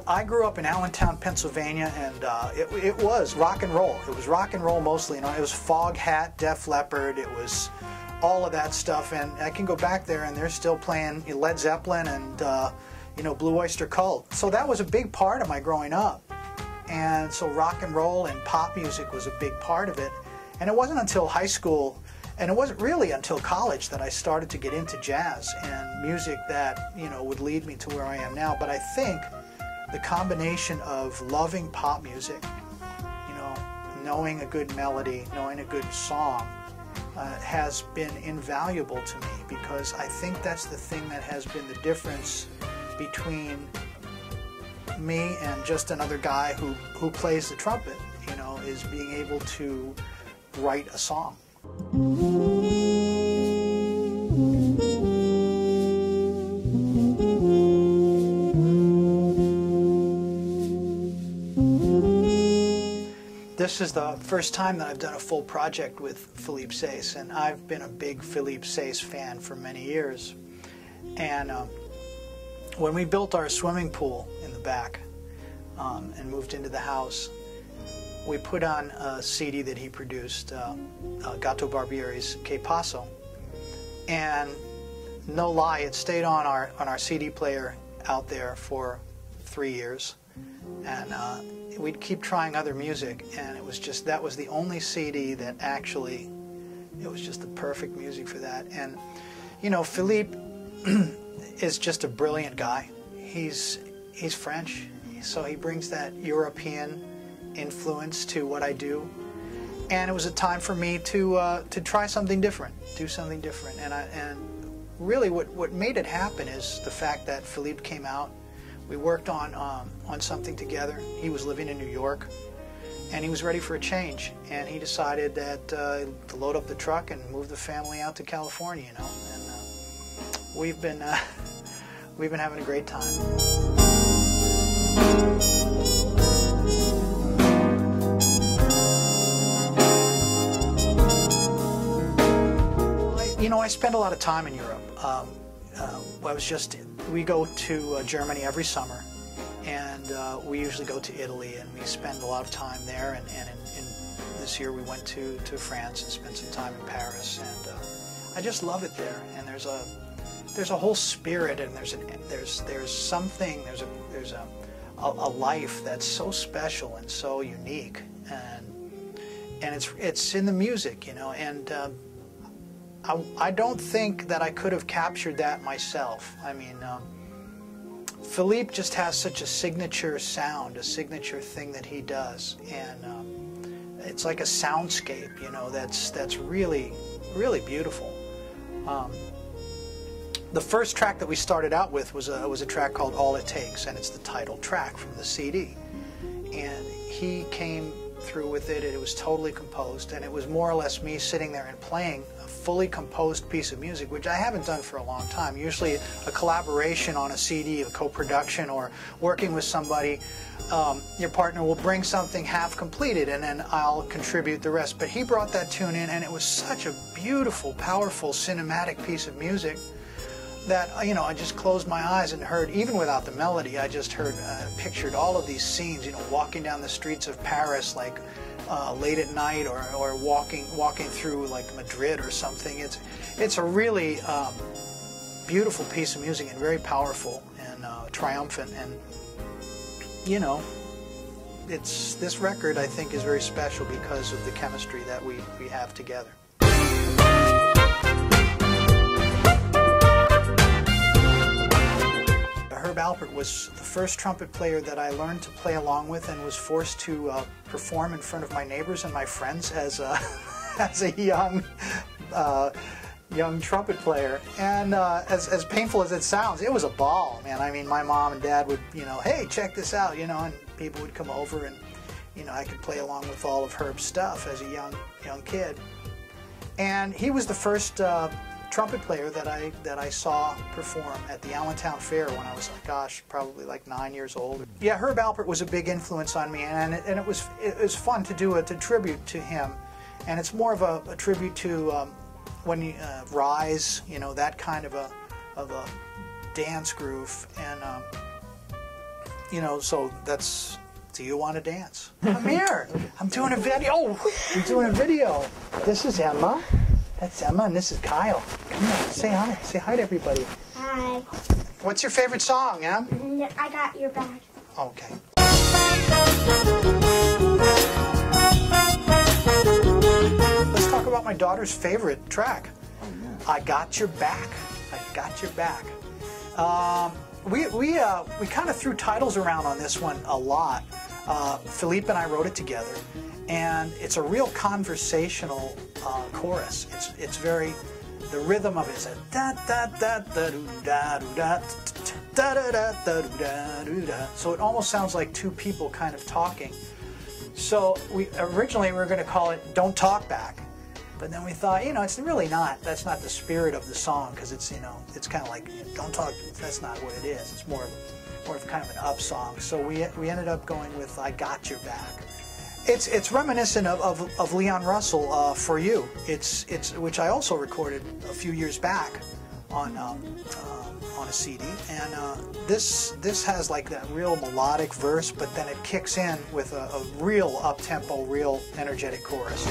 I grew up in Allentown, Pennsylvania, and it was rock and roll. It was rock and roll mostly. You know, it was Foghat, Def Leppard. It was all of that stuff. And I can go back there, and they're still playing Led Zeppelin and you know, Blue Oyster Cult. So that was a big part of my growing up. And so rock and roll and pop music was a big part of it. And it wasn't until high school, and it wasn't really until college, that I started to get into jazz and music that, you know, would lead me to where I am now. But I think the combination of loving pop music, you know, knowing a good melody, knowing a good song, has been invaluable to me, because I think that's the thing that has been the difference between me and just another guy who plays the trumpet, you know, is being able to write a song. This is the first time that I've done a full project with Philippe Saisse, and I've been a big Philippe Saisse fan for many years. And when we built our swimming pool in the back and moved into the house, we put on a CD that he produced, Gato Barbieri's Que Paso, and no lie, it stayed on our CD player out there for 3 years, and we'd keep trying other music, and it was just, that was the only CD that actually, it was just the perfect music for that. And you know, Philippe is just a brilliant guy. He's French, so he brings that European influence to what I do, and it was a time for me to try something different, do something different. And really what made it happen is the fact that Philippe came out. We worked on something together. He was living in New York, and he was ready for a change, and he decided that to load up the truck and move the family out to California, you know. And we've been having a great time. You know, I spend a lot of time in Europe. We go to Germany every summer, and we usually go to Italy, and we spend a lot of time there. And in this year we went to France and spent some time in Paris, and I just love it there. And there's a whole spirit, and there's a life that's so special and so unique, and it's in the music, you know. And I don't think that I could have captured that myself. I mean, Philippe just has such a signature sound, a signature thing that he does, and it's like a soundscape, you know, that's really, really beautiful. The first track that we started out with was a track called All It Takes, and it's the title track from the CD. And he came through with it. It was totally composed, and it was more or less me sitting there and playing a fully composed piece of music, which I haven't done for a long time. Usually a collaboration on a CD, a co-production, or working with somebody, your partner will bring something half completed, and then I'll contribute the rest. But he brought that tune in, and it was such a beautiful, powerful, cinematic piece of music that, you know, I just closed my eyes and heard, even without the melody, I just heard, pictured all of these scenes, you know, walking down the streets of Paris, like late at night, or walking through like Madrid or something. It's a really beautiful piece of music, and very powerful and triumphant. And you know, this record, I think, is very special because of the chemistry that we have together. Alpert was the first trumpet player that I learned to play along with, and was forced to perform in front of my neighbors and my friends as a young trumpet player. And as painful as it sounds, it was a ball, man. I mean, my mom and dad would, you know, hey, check this out, you know, and people would come over, and you know, I could play along with all of Herb's stuff as a young kid. And he was the first trumpet player that I saw perform at the Allentown Fair when I was, gosh, probably like 9 years old. Yeah, Herb Alpert was a big influence on me, and it was fun to do a tribute to him, and it's more of a tribute to when you Rise, you know, that kind of a dance groove. And you know, so that's, do you want to dance? Come here. I'm doing a video. Oh, you're doing a video. This is Emma. That's Emma, and this is Kyle. Come here, say hi. Say hi to everybody. Hi. What's your favorite song, Em? I Got Your Back. Okay. Let's talk about my daughter's favorite track. I Got Your Back. I Got Your Back. We kind of threw titles around on this one a lot. Philippe and I wrote it together, and it's a real conversational chorus. It's very, the rhythm of it is a da da da da da da da da da da da da. So it almost sounds like two people kind of talking. So originally we were going to call it "Don't Talk Back," but then we thought, you know, it's really not. That's not the spirit of the song, because it's, you know, it's kind of like, you know, don't talk. That's not what it is. It's more of kind of an up song. So we ended up going with "I Got Your Back." It's reminiscent of Leon Russell, "For You." It's which I also recorded a few years back on a CD, and this has like that real melodic verse, but then it kicks in with a real up-tempo, real energetic chorus.